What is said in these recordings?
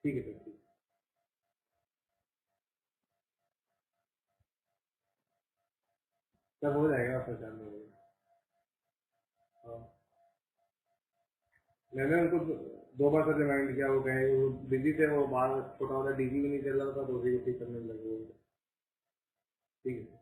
ठीक है सर, ठीक। सब हो जाएगा सर, शाम में हो जाएगा। हाँ, मैंने उनको 2 बार सर रिमाइंड किया, वो कहे वो बिजी थे, वो बाहर छोटा वाला डीजी भी नहीं चल रहा था, तो उसी को ठीक करने लगे वो। ठीक है।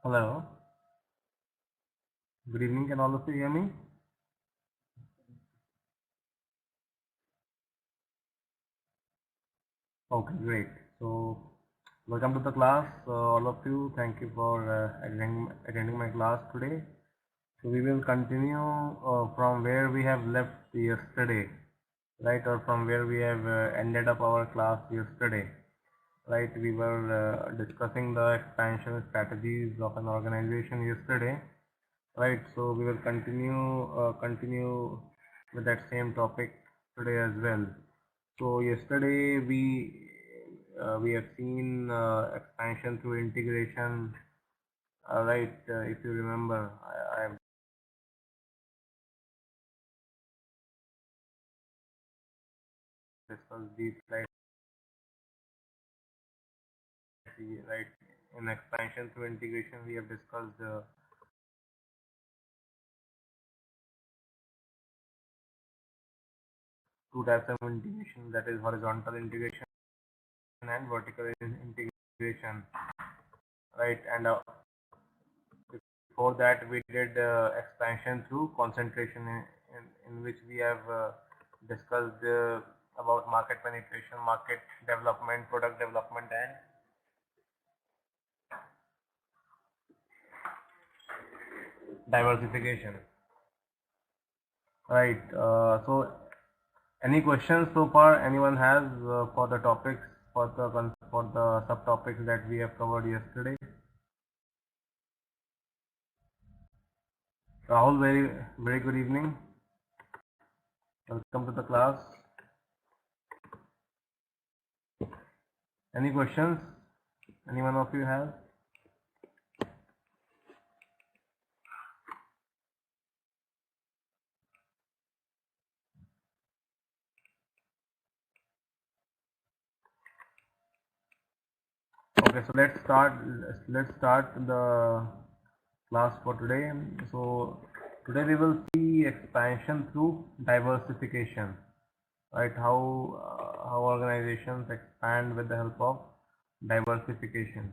Hello. Good evening. Can all of you hear me? Okay, great. So, welcome to the class, all of you. Thank you for attending my class today. So, we will continue from where we have left yesterday, right, or from where we have ended up our class yesterday, right. We were discussing the expansion strategies of an organization yesterday, right. So, we will continue with that same topic today as well. So yesterday we have seen expansion through integration, right? If you remember, I have discussed these slides, right? In expansion through integration, we have discussed two types of integration, that is horizontal integration and vertical integration, right? And before that, we did expansion through concentration, in which we have discussed about market penetration, market development, product development, and diversification, right. So any questions so far anyone has for the topics, for the subtopics that we have covered yesterday? Rahul, very good evening. Welcome to the class. Any questions anyone of you has? Okay, so let's start the class for today. So today we will see expansion through diversification, right? How organizations expand with the help of diversification.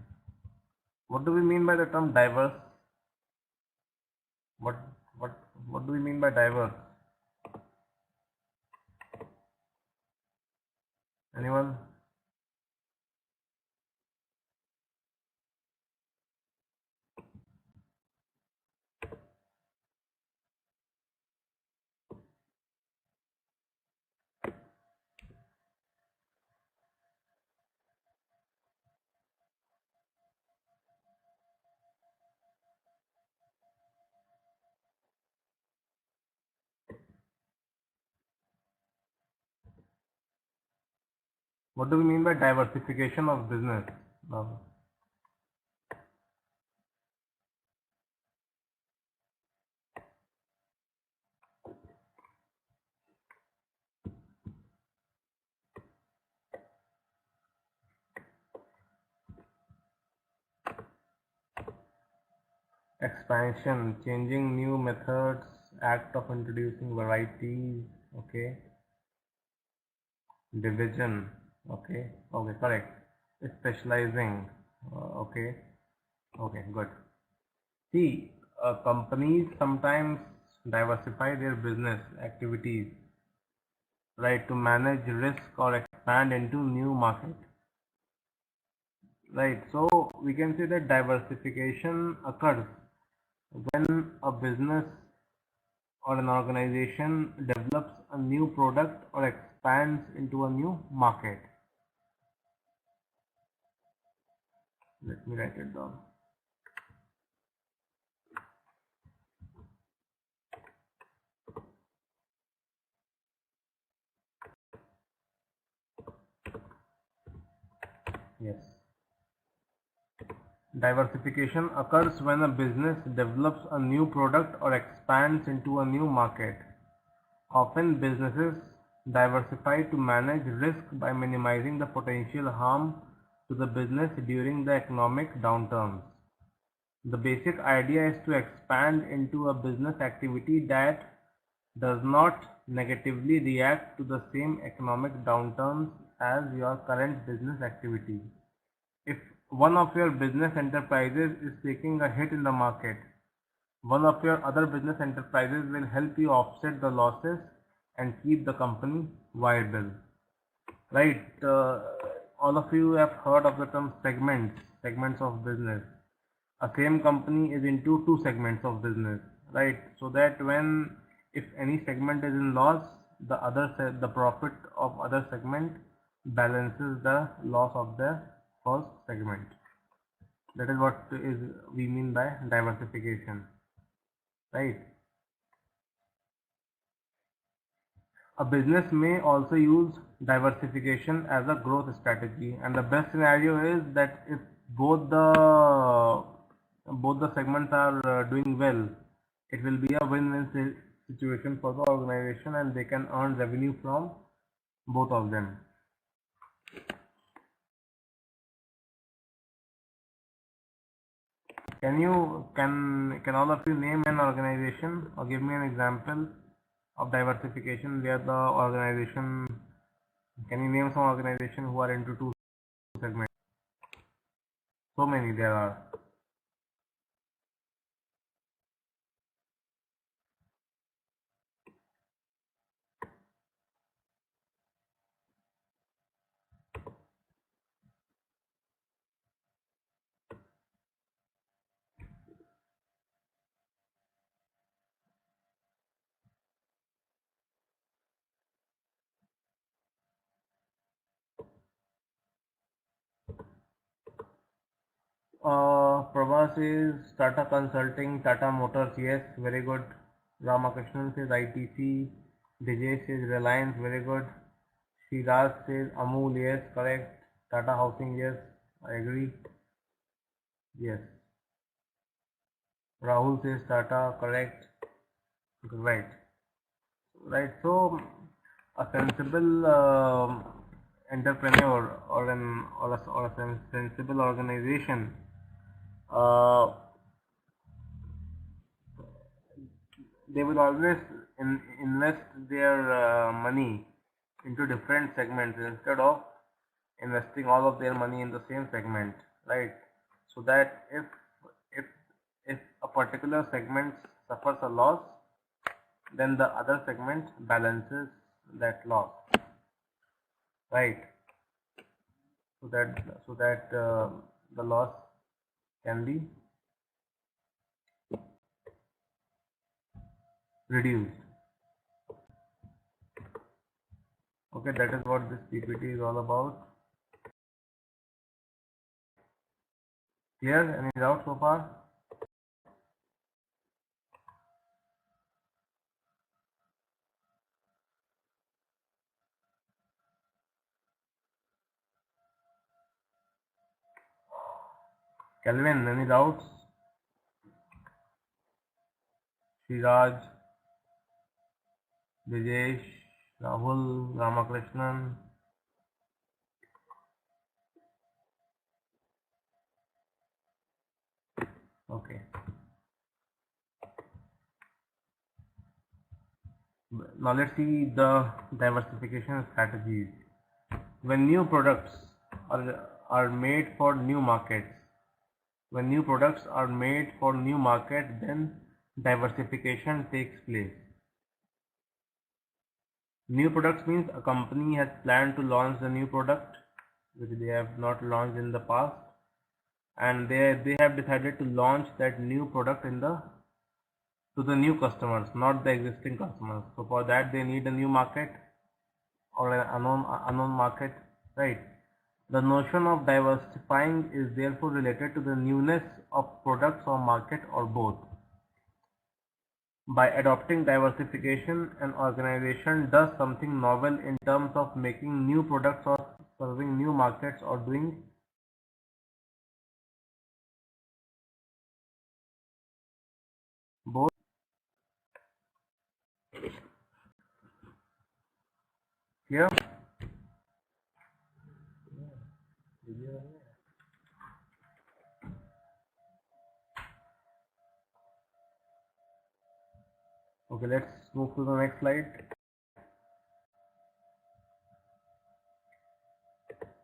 What do we mean by the term diverse? What what do we mean by diverse? Anyone? What do we mean by diversification of business? Expansion, changing new methods, act of introducing varieties, okay. Division, okay, correct. Specializing, okay, good. See, companies sometimes diversify their business activities, right, to manage risk or expand into new market, right. So we can say that diversification occurs when a business or an organization develops a new product or expands into a new market. Let me write it down. Yes. Diversification occurs when a business develops a new product or expands into a new market. Often businesses diversify to manage risk by minimizing the potential harm to the business during the economic downturns. The basic idea is to expand into a business activity that does not negatively react to the same economic downturns as your current business activity. If one of your business enterprises is taking a hit in the market, one of your other business enterprises will help you offset the losses and keep the company viable. Right? All of you have heard of the term segments of business. A same company is into two segments of business, right? So that when if any segment is in loss, the profit of other segment balances the loss of the first segment. That is what is we mean by diversification, right? A business may also use diversification as a growth strategy, and the best scenario is that if both the segments are doing well, it will be a win-win situation for the organization, and they can earn revenue from both of them. Can all of you name an organization or give me an example of diversification where the organization, can you name some organization who are into two segments? So many there are. Prabhas is Tata Consulting, Tata Motors, yes, very good. Ramakrishnan says ITC, Vijay says Reliance, very good. Shiraz says Amul, yes, correct. Tata Housing, yes, I agree. Yes. Rahul says Tata, correct. Right. Right. So a sensible entrepreneur or a sensible organization uh, they will always invest their money into different segments instead of investing all of their money in the same segment, right? So that if if a particular segment suffers a loss, then the other segment balances that loss, right? So that the loss can be reduced. Okay, that is what this PPT is all about. Clear? Any doubts so far? Kelvin, any doubts? Sriraj, Vijesh, Rahul, Ramakrishnan. Okay. Now let's see the diversification strategies. When new products are made for new markets, then diversification takes place. New products means a company has planned to launch a new product which they have not launched in the past, and they have decided to launch that new product to the new customers, not the existing customers. So for that they need a new market or an unknown market, right? The notion of diversifying is therefore related to the newness of products or market or both. By adopting diversification, an organization does something novel in terms of making new products or serving new markets or doing both. Clear? Okay, let's move to the next slide.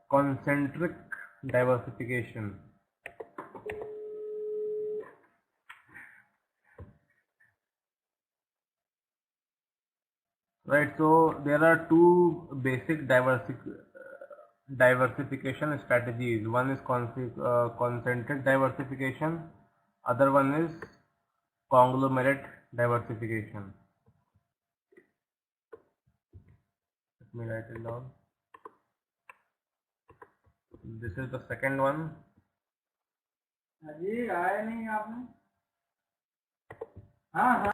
Concentric diversification. Right, so there are two basic diversification strategies. One is concentric diversification, other one is conglomerate diversification. Let me write it down. This is the second one. अजी आया नहीं आपने? हाँ हाँ.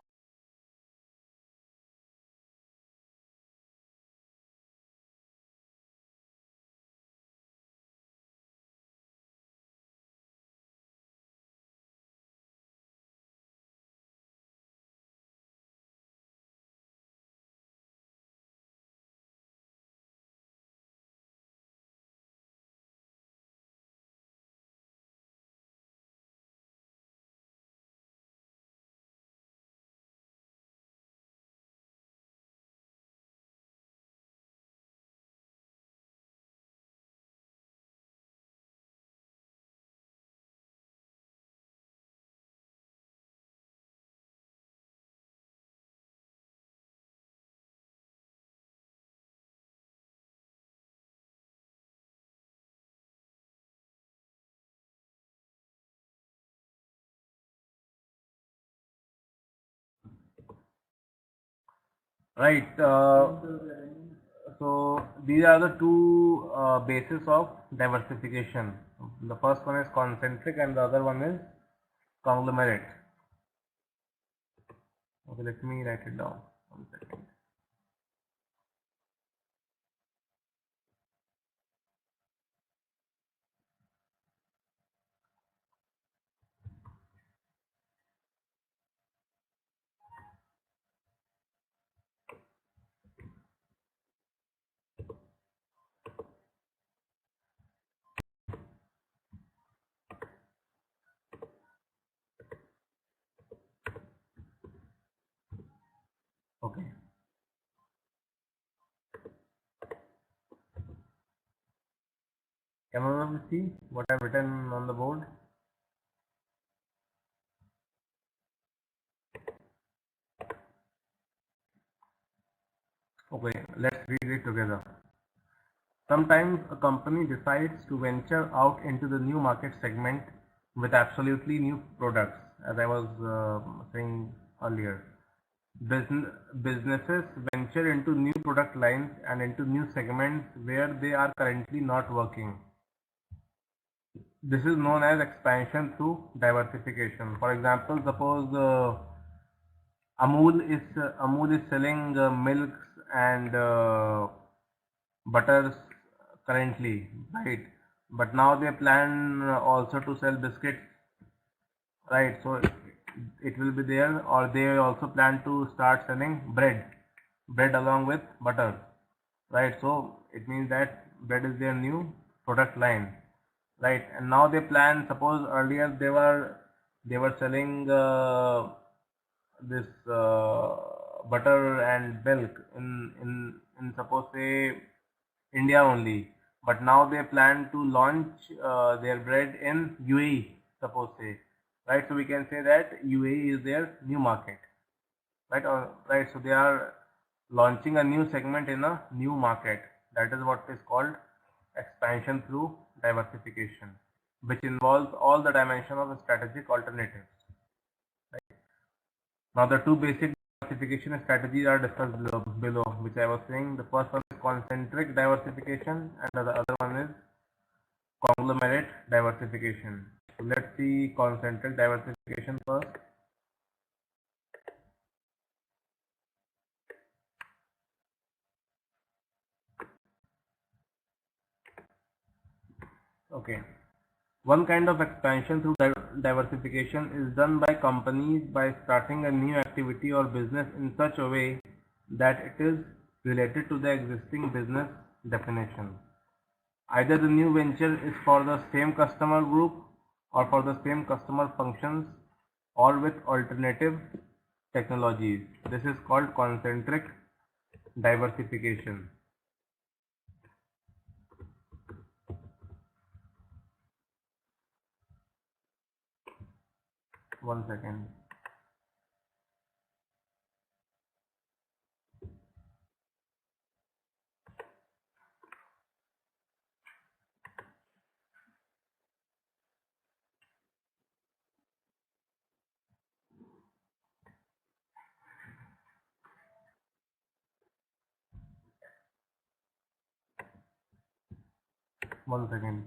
Right. So these are the two bases of diversification. The first one is concentric and the other one is conglomerate. Okay, let me write it down. 1 second. Okay. Can you see what I've written on the board? Okay, let's read it together. Sometimes a company decides to venture out into the new market segment with absolutely new products, as I was saying earlier. Businesses venture into new product lines and into new segments where they are currently not working. This is known as expansion through diversification. For example, suppose Amul is selling milks and butters currently, right? But now they plan also to sell biscuits, right? So it will be there, or they also plan to start selling bread along with butter, right? So it means that bread is their new product line, right? And now they plan, suppose earlier they were selling this butter and milk in suppose say India only, but now they plan to launch their bread in UAE, suppose say, right? So we can say that UAE is their new market, right? Or right, so they are launching a new segment in a new market. That is what is called expansion through diversification, which involves all the dimension of strategic alternatives. Now the two basic diversification strategies are discussed below, which I was saying. The first one is concentric diversification and the other one is conglomerate diversification. So let's see concentric diversification first. Okay. One kind of expansion through diversification is done by companies by starting a new activity or business in such a way that it is related to the existing business definition. Either the new venture is for the same customer group or for the same customer functions or with alternative technologies. This is called concentric diversification. 1 second. One second.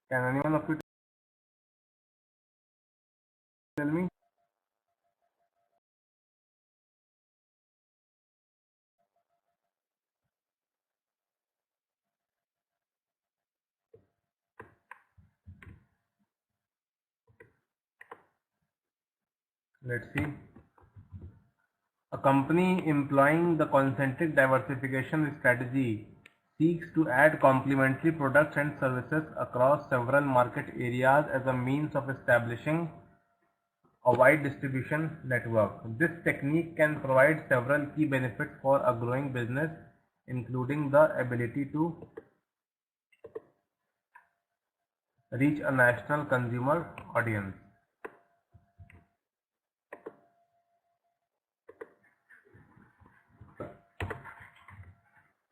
Can anyone of you tell me? Let's see. A company employing the concentric diversification strategy seeks to add complementary products and services across several market areas as a means of establishing a wide distribution network. This technique can provide several key benefits for a growing business, including the ability to reach a national consumer audience.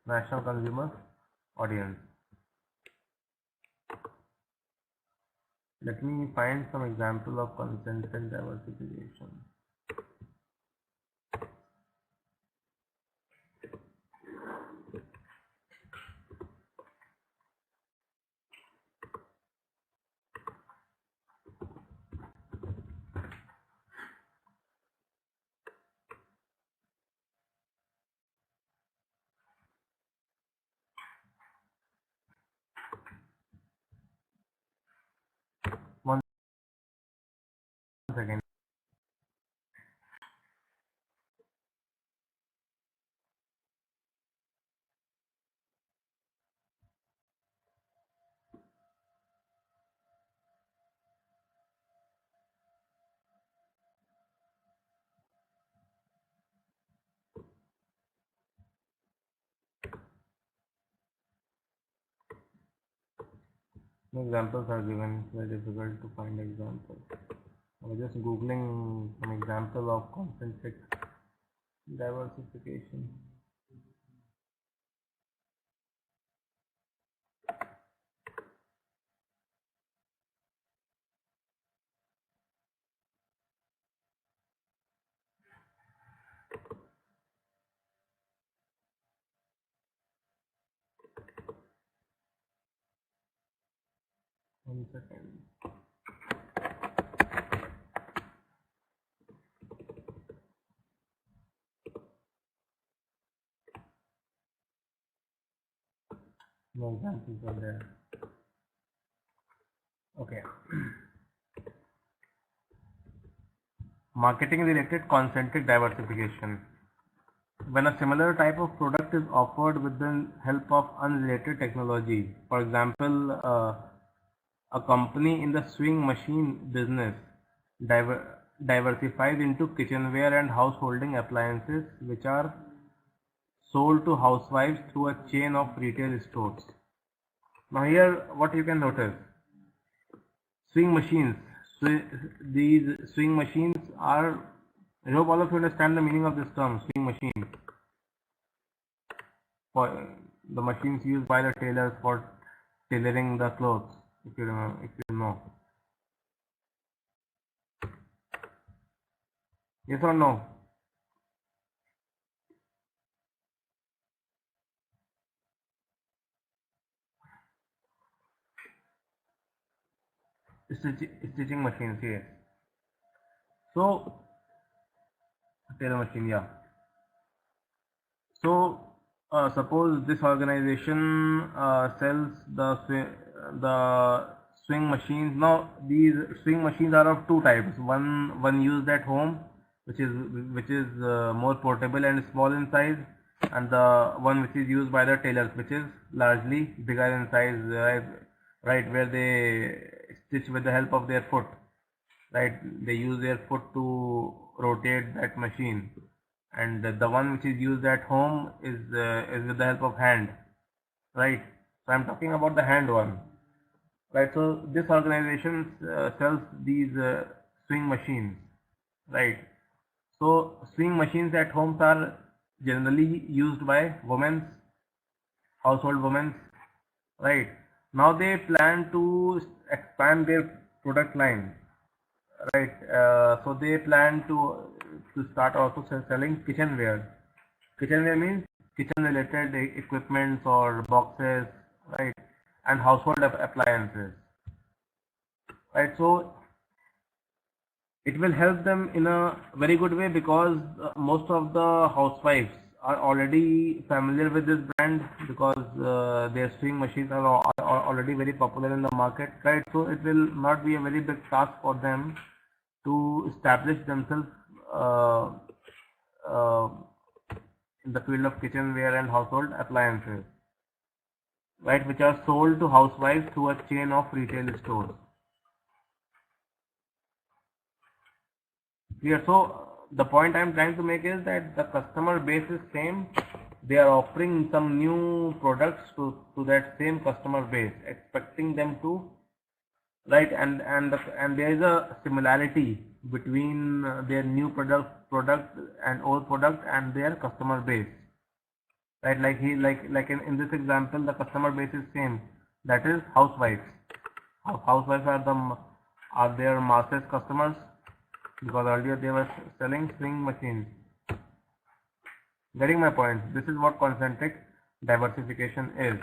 National consumer audience. Let me find some example of concentric diversification. One second. No examples are given. It's very difficult to find examples. I was just googling some example of concentric diversification. One second. No examples are there. Okay. Marketing related concentric diversification. When a similar type of product is offered with the help of unrelated technology, for example, a company in the sewing machine business diversifies into kitchenware and householding appliances, which are sold to housewives through a chain of retail stores. Now here, what you can notice, sewing machines. These sewing machines are, I hope all of you understand the meaning of this term, sewing machine. For the machines used by the tailors for tailoring the clothes, if you remember, if you know. Yes or no? Stitching machines, yes. So, tailor machine, yeah. So suppose this organization sells the swing machines. Now these swing machines are of two types. One used at home, which is more portable and small in size, and the one which is used by the tailors, which is largely bigger in size, right, where they stitch with the help of their foot, right? They use their foot to rotate that machine, and the one which is used at home is with the help of hand, right? So I'm talking about the hand one, right? So this organization sells these swing machines, right? So swing machines at homes are generally used by women, household women, right? Now they plan to expand their product line, right? So they plan to start also selling kitchenware. Kitchenware means kitchen related equipments or boxes, right? And household appliances, right? So it will help them in a very good way because most of the housewives are already familiar with this brand because their sewing machines are already very popular in the market, right? So it will not be a very big task for them to establish themselves uh, uh, in the field of kitchenware and household appliances, right, which are sold to housewives through a chain of retail stores. Yeah, so the point I'm trying to make is that the customer base is same. They are offering some new products to that same customer base, expecting them to, right, and there is a similarity between their new product and old product and their customer base, right? Like in this example, the customer base is same. That is housewives. Housewives are their masses customers because earlier they were selling swing machines. Getting my point? This is what concentric diversification is.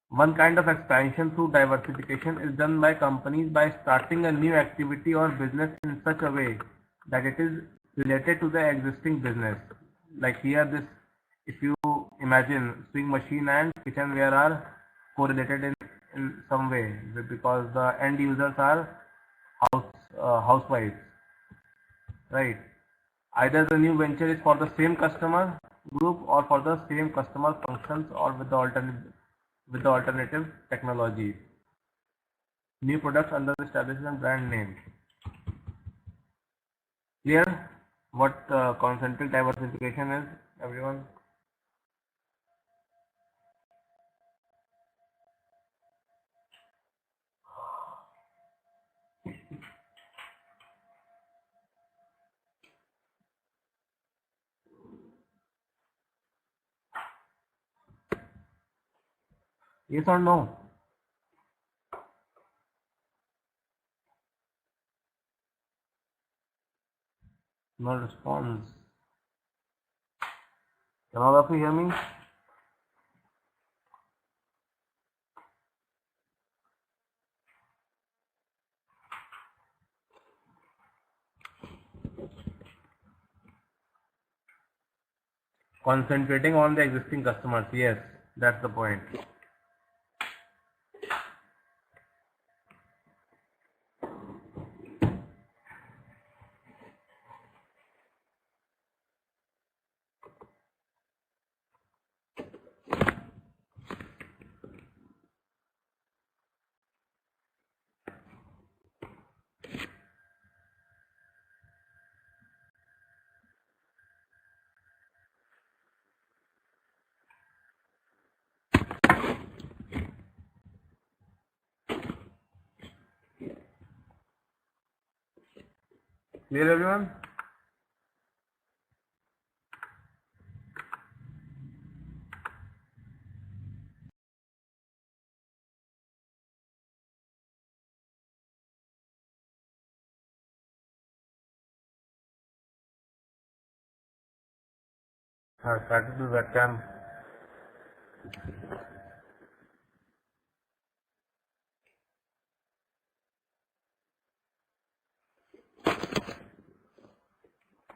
One kind of expansion through diversification is done by companies by starting a new activity or business in such a way that it is related to the existing business. Like here, this, if you imagine, swing machine and kitchenware are correlated in some way because the end users are housewives, right? Either the new venture is for the same customer group or for the same customer functions or with the alternative technologies. New products under the establishment brand name. Clear what concentric diversification is, everyone? Yes or no? No response. Can all of you hear me? Concentrating on the existing customers. Yes, that's the point. Clear, everyone? Have started the webcam.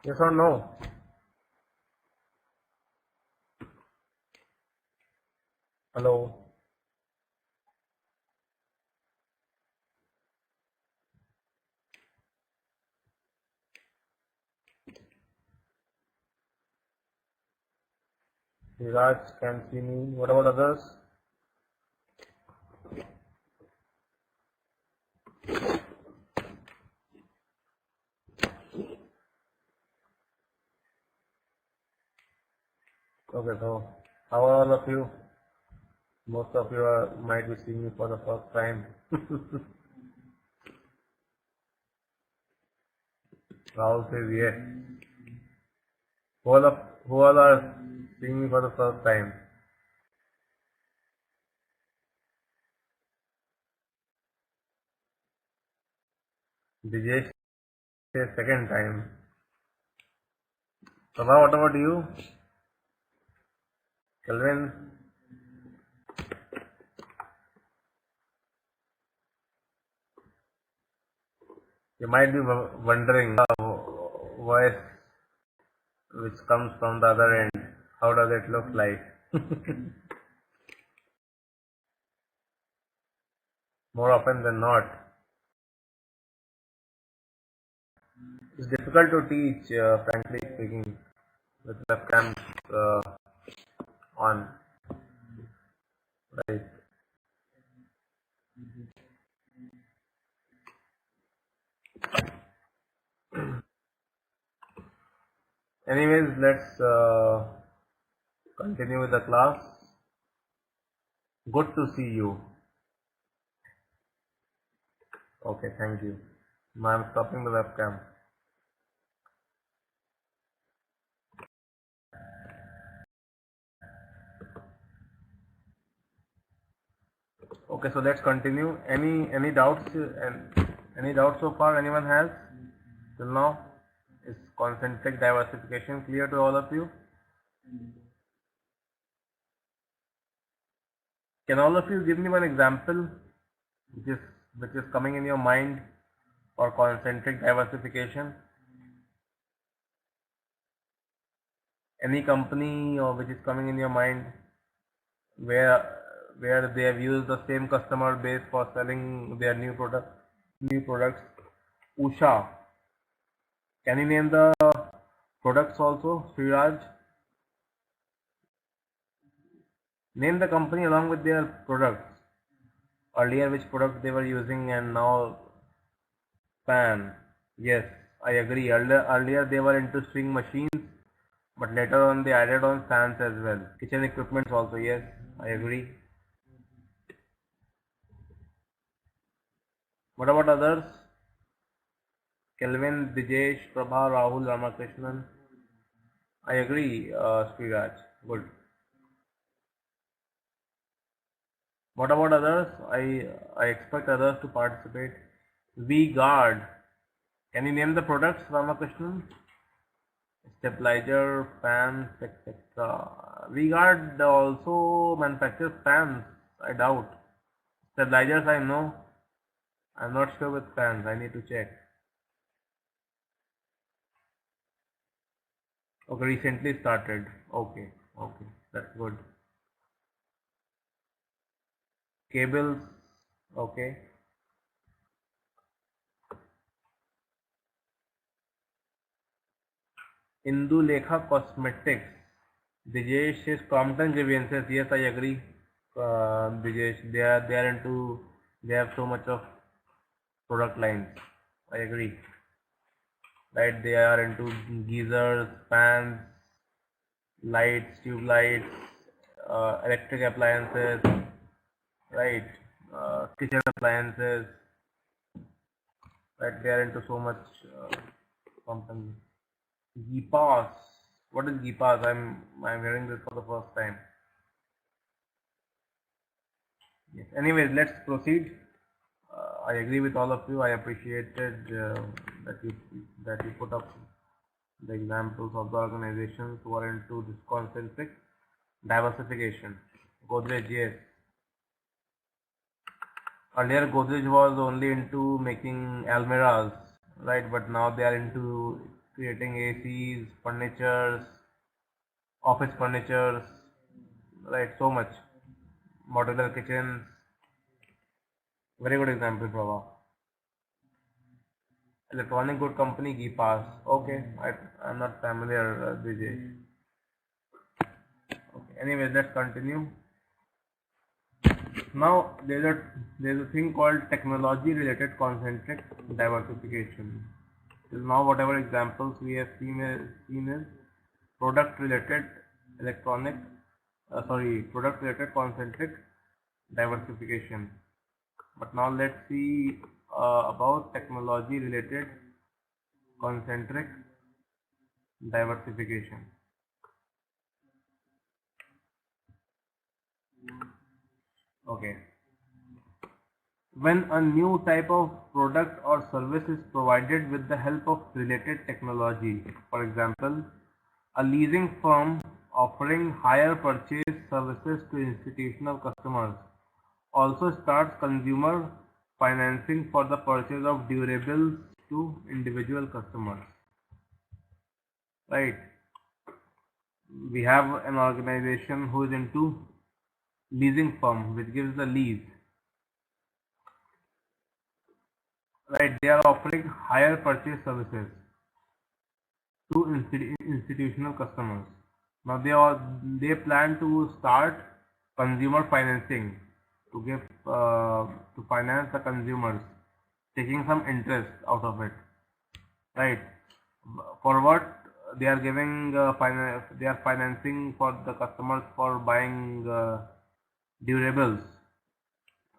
Yes or no? Hello. Raj can see me. What about others? Okay, so how are all of you? Most of you might be seeing me for the first time. Rahul says yes. Who all are seeing me for the first time? Dijesh says second time. Sabha, what about you? Kelvin? You might be wondering voice which comes from the other end. How does it look like? More often than not. It's difficult to teach, frankly speaking, with webcams on. Right. Anyways, let's continue with the class. Good to see you. Okay, thank you. Now I'm stopping the webcam. Okay, so let's continue. Any doubts and any doubts so far anyone has till now? Is concentric diversification clear to all of you? Can all of you give me one example which is coming in your mind for concentric diversification? Any company or which is coming in your mind where they have used the same customer base for selling their new products. Usha, can you name the products also? Sriraj, name the company along with their products. Earlier which products they were using and now fan. Yes, I agree. Earlier they were into string machines, but later on they added on fans as well. Kitchen equipments also. Yes, I agree. What about others? Kelvin, Dijesh, Prabha, Rahul, Ramakrishnan. I agree, Sriraj. Good. What about others? I expect others to participate. V Guard. Can you name the products, Ramakrishnan? Stabilizer, fans, etc. V Guard also manufactures fans. I doubt. Stabilizers, I know. I'm not sure with fans. I need to check. Okay, recently started. Okay, okay, that's good. Cables. Okay. Indulekha Cosmetics. Dijesh is Compton grievances. Yes, I agree. Dijesh, they are into, they have so much of product lines. I agree. Right, they are into geysers, fans, lights, tube lights, electric appliances, right, kitchen appliances. Right, they are into so much company. GPAS. What is GPAS? I'm hearing this for the first time. Yes. Anyways, let's proceed. I agree with all of you. I appreciated that you put up the examples of the organizations who are into this concentric diversification. Godrej, yes. Earlier, Godrej was only into making almirahs, right? But now they are into creating ACs, furnitures, office furnitures, right? So much. modular kitchens. Very good example, Prabha. Electronic good company Geepass. Okay, I'm not familiar, DJ. Okay. Anyway, let's continue. Now there's a thing called technology related concentric diversification. Till now, whatever examples we have seen is product related electronic product related concentric diversification. But now let's see about technology related concentric diversification. Okay. When a new type of product or service is provided with the help of related technology, for example, a leasing firm offering hire purchase services to institutional customers also starts consumer financing for the purchase of durables to individual customers. Right? We have an organization who is into leasing firm which gives the lease. Right? They are offering hire purchase services to institutional customers. Now they plan to start consumer financing to give to finance the consumers, taking some interest out of it. Right? For what they are giving they are financing for the customers for buying durables,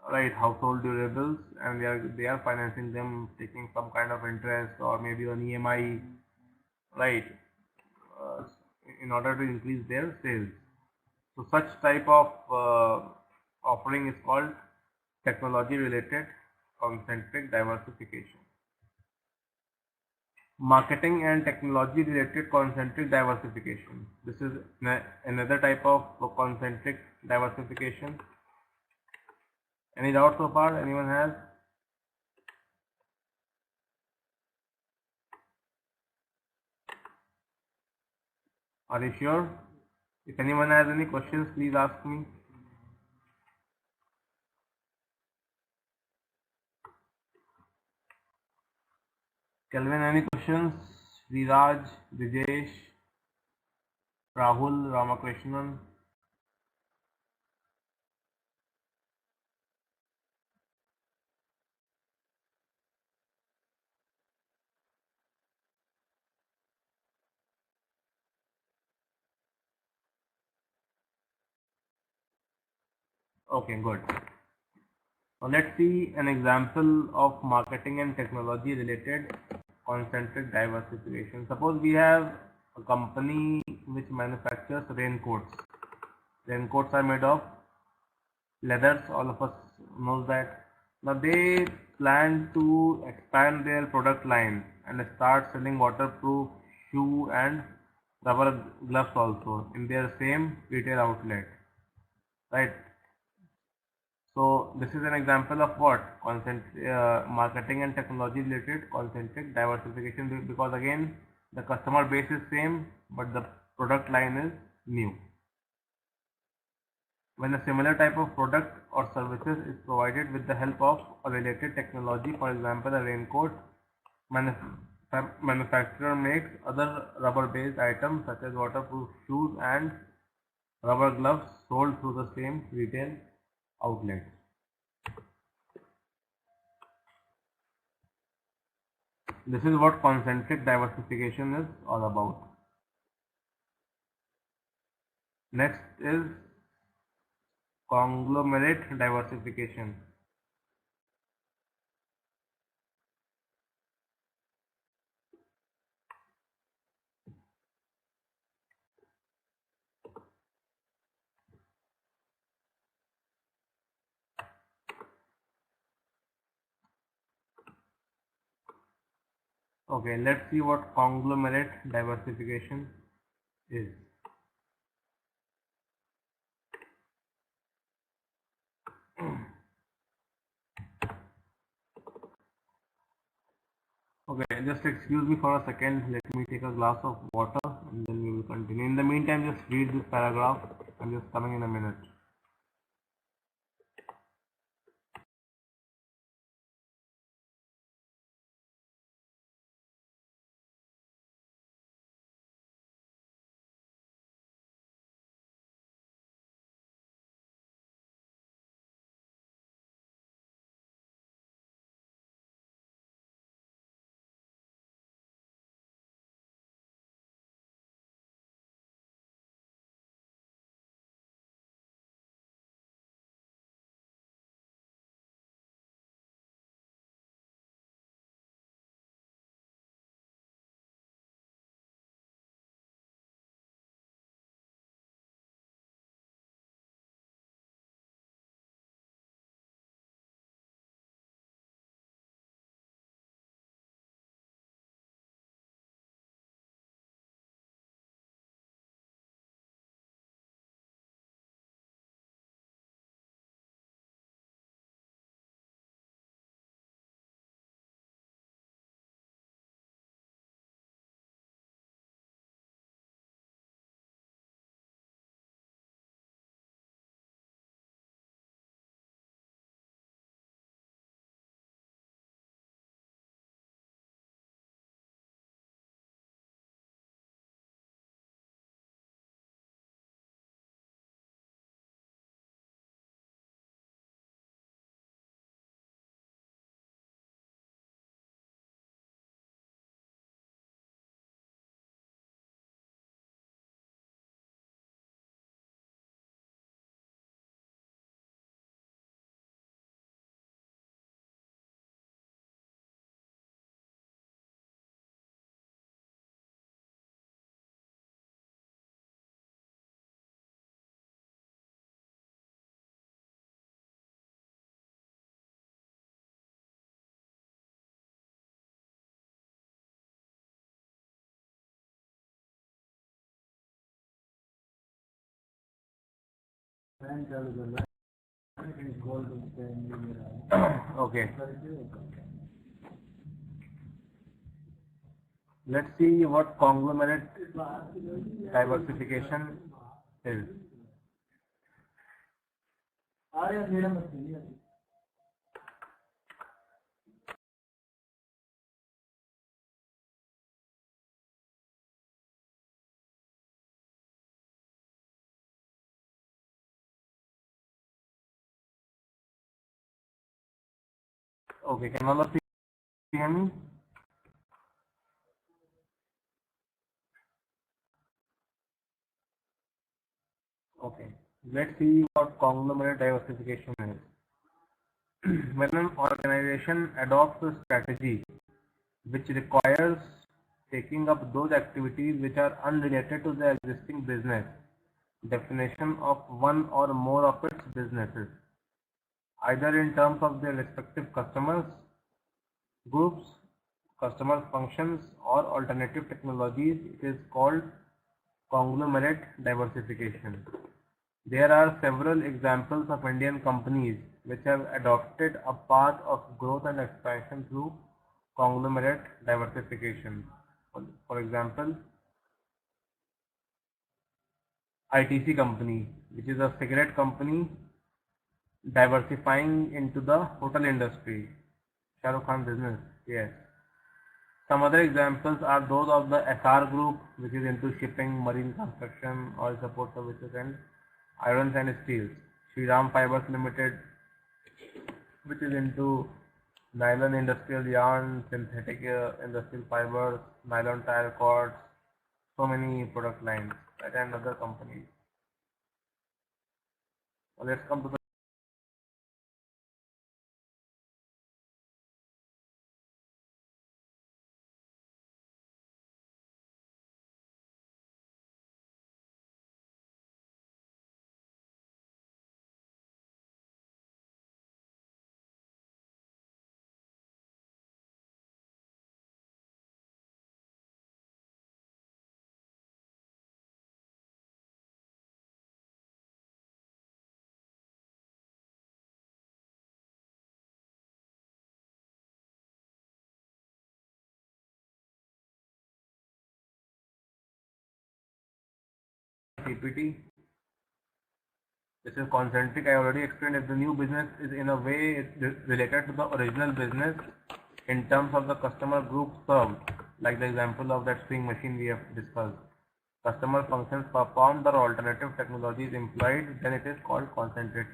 right? Household durables, and they are financing them, taking some kind of interest or maybe on EMI, right? Uh, in order to increase their sales. So such type of offering is called technology related concentric diversification. Marketing and technology related concentric diversification. This is another type of concentric diversification. Any doubts so far? Anyone has? Are you sure? If anyone has any questions, please ask me. Kelvin, any questions? Viraj, Vijesh, Rahul, Ramakrishnan. Okay, good. Now let's see an example of marketing and technology related concentric diversification. Suppose we have a company which manufactures raincoats. Raincoats are made of leathers, all of us knows that. Now they plan to expand their product line and start selling waterproof shoe and rubber gloves also in their same retail outlet, right? So this is an example of what marketing and technology related concentric diversification, because again the customer base is same but the product line is new. When a similar type of product or services is provided with the help of a related technology, for example a raincoat, manufacturer makes other rubber based items such as waterproof shoes and rubber gloves sold through the same retail outlet. This is what concentric diversification is all about. Next is conglomerate diversification. Okay, let's see what conglomerate diversification is. Okay, just excuse me for a second. Let me take a glass of water and then we will continue. In the meantime, just read this paragraph. I'm just coming in a minute. Okay. Let's see what conglomerate diversification is. Okay, can all of you hear me? Okay, let's see what conglomerate diversification is. When an organization adopts a strategy which requires taking up those activities which are unrelated to the existing business, definition of one or more of its businesses, either in terms of their respective customers, groups, customer functions, or alternative technologies, it is called conglomerate diversification. There are several examples of Indian companies which have adopted a path of growth and expansion through conglomerate diversification. For example, ITC company, which is a cigarette company diversifying into the hotel industry. Shah Rukh Khan business, yes. Some other examples are those of the SR group, which is into shipping, marine construction, oil support services, and irons and steels. Shriram Fibers Limited, which is into nylon industrial yarn, synthetic industrial fibers, nylon tire cords, so many product lines, right, and other companies. Now let's come to the PPT. This is concentric. I already explained if the new business is in a way related to the original business in terms of the customer group served, like the example of that swing machine we have discussed. Customer functions performed or alternative technologies employed, then it is called concentric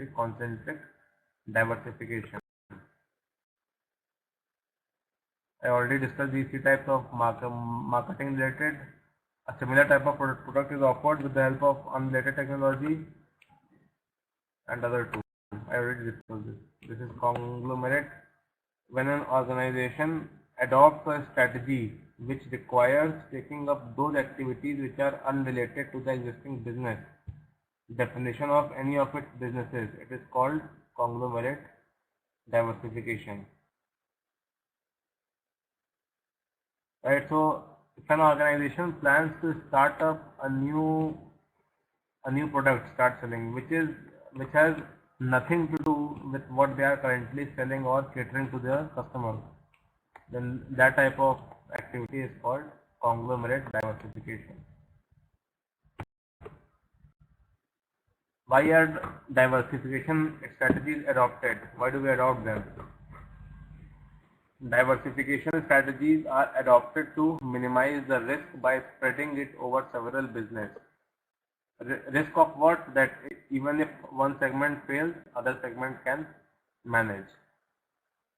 diversification. I already discussed these three types of marketing related. A similar type of product is offered with the help of unrelated technology and other tools. I already discussed this. This is conglomerate. When an organization adopts a strategy which requires taking up those activities which are unrelated to the existing business, definition of any of its businesses, it is called conglomerate diversification. Right, so if an organization plans to start up a new product, start selling, which has nothing to do with what they are currently selling or catering to their customers, then that type of activity is called conglomerate diversification. Why are diversification strategies adopted? Why do we adopt them? Diversification strategies are adopted to minimize the risk by spreading it over several businesses. Risk of what? That even if one segment fails, other segment can manage.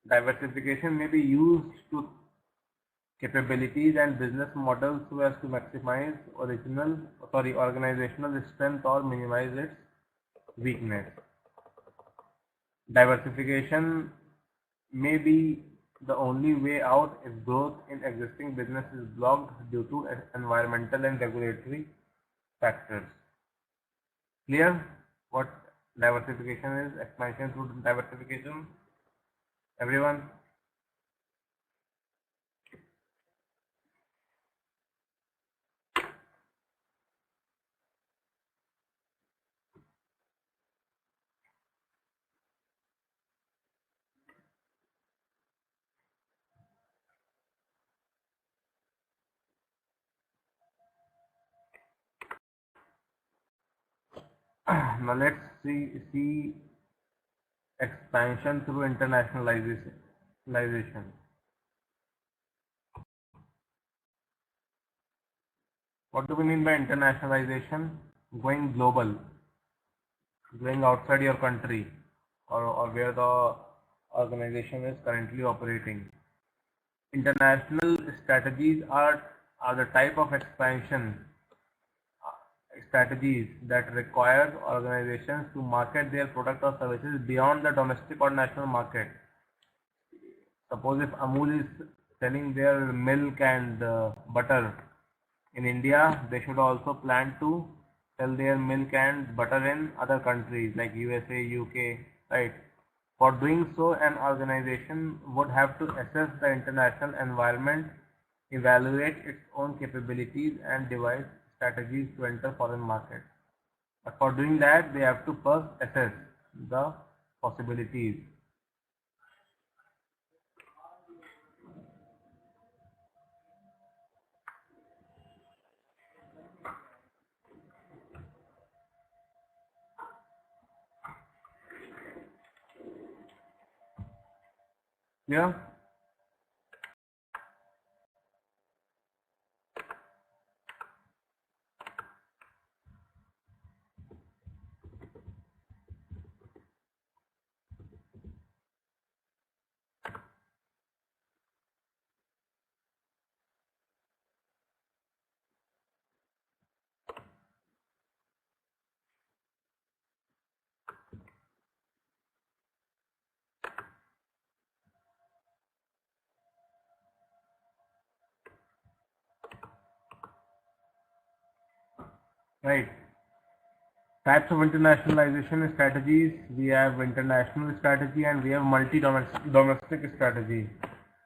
Diversification may be used to capabilities and business models so as to maximize organizational strength or minimize its weakness. Diversification may be the only way out if growth in existing business is blocked due to environmental and regulatory factors. Clear what diversification is? Expansion through diversification? Everyone? Now let's see expansion through internationalization. What do we mean by internationalization? Going global, going outside your country, or where the organization is currently operating. International strategies are the type of expansion strategies that require organizations to market their product or services beyond the domestic or national market. Suppose if Amul is selling their milk and butter in India, they should also plan to sell their milk and butter in other countries like USA, UK, right? For doing so, an organization would have to assess the international environment, evaluate its own capabilities, and devise strategies to enter foreign markets. But for doing that, they have to first assess the possibilities. Yeah. Right. Types of internationalization strategies. We have international strategy and we have multi-domestic strategy.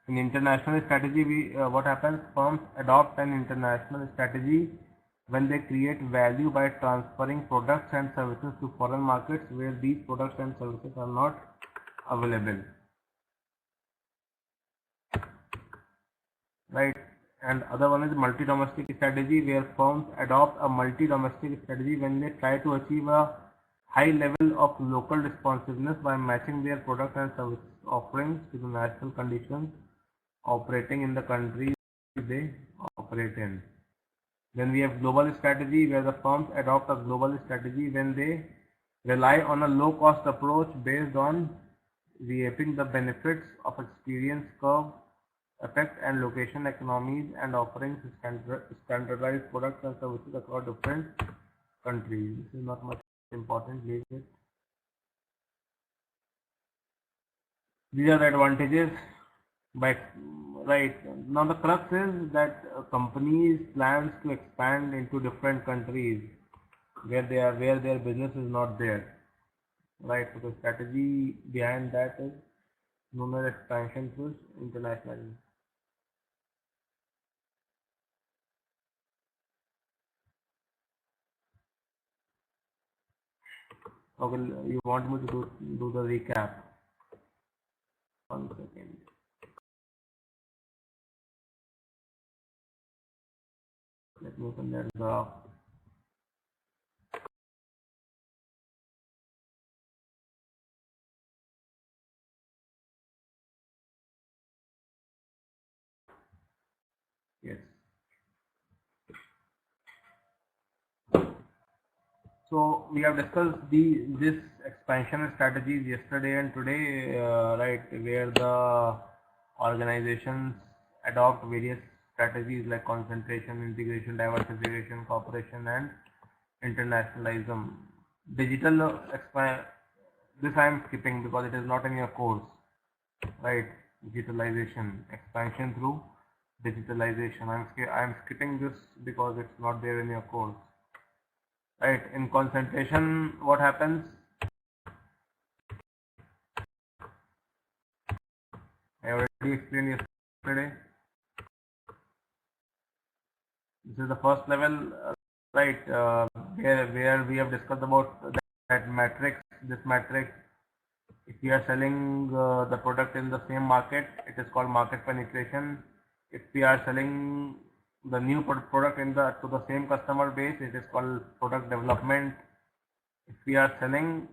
In international strategy, what happens? Firms adopt an international strategy when they create value by transferring products and services to foreign markets where these products and services are not available. Right. And other one is multi-domestic strategy, where firms adopt a multi-domestic strategy when they try to achieve a high level of local responsiveness by matching their product and service offerings to the national conditions operating in the country they operate in. Then we have global strategy, where the firms adopt a global strategy when they rely on a low-cost approach based on reaping the benefits of experience curve effect and location economies and offering standardized products and services across different countries. This is not much important, leave it. These are the advantages. Right now, the crux is that companies plans to expand into different countries where their business is not there. Right, so the strategy behind that is known as expansion through international. Okay, you want me to do the recap? 1 second. Let me open that graph. Yes. So we have discussed this expansion strategies yesterday and today, right, where the organizations adopt various strategies like concentration, integration, diversification, cooperation, and internationalism. Digital this I am skipping because it is not in your course, right? Digitalization, expansion through digitalization. I am skipping this because it's not there in your course. Right, in concentration, what happens? I already explained yesterday. This is the first level, right, where we have discussed about that matrix, this matrix. If we are selling the product in the same market, it is called market penetration. If we are selling the new product to the same customer base, it is called product development. If we are selling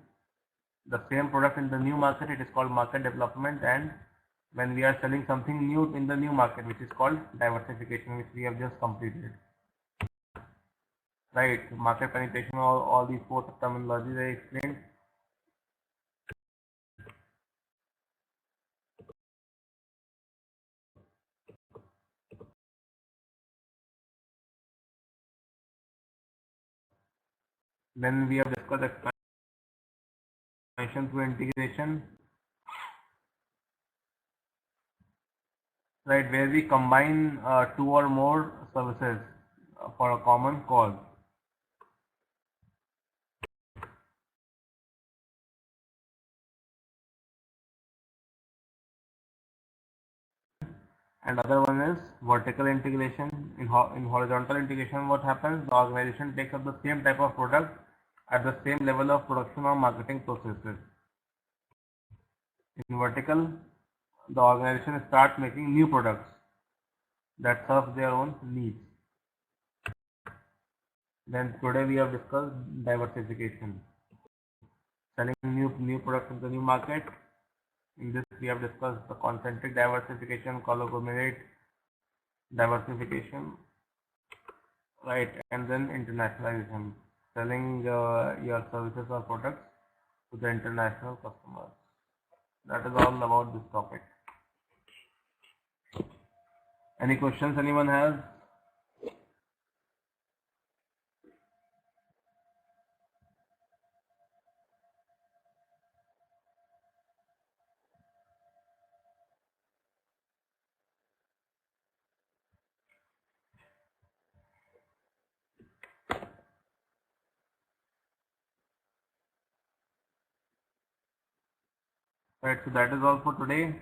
the same product in the new market, it is called market development, and when we are selling something new in the new market, which is called diversification, which we have just completed. Right, market penetration, all these four terminologies I explained. Then we have discussed expansion through integration, right, where we combine two or more services for a common cause. And other one is vertical integration. In horizontal integration, what happens? The organization takes up the same type of product at the same level of production or marketing processes. In vertical, the organization starts making new products that serve their own needs. Then today we have discussed diversification, selling new products in the new market. In this we have discussed the concentric diversification, conglomerate diversification, right, and then internationalization, selling your services or products to the international customers. That is all about this topic. Any questions anyone has? Right, so that is all for today.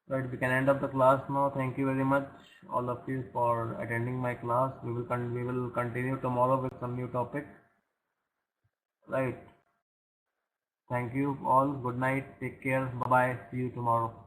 Right, we can end up the class now. Thank you very much, all of you, for attending my class. We will continue tomorrow with some new topic. Right. Thank you all. Good night. Take care. Bye bye. See you tomorrow.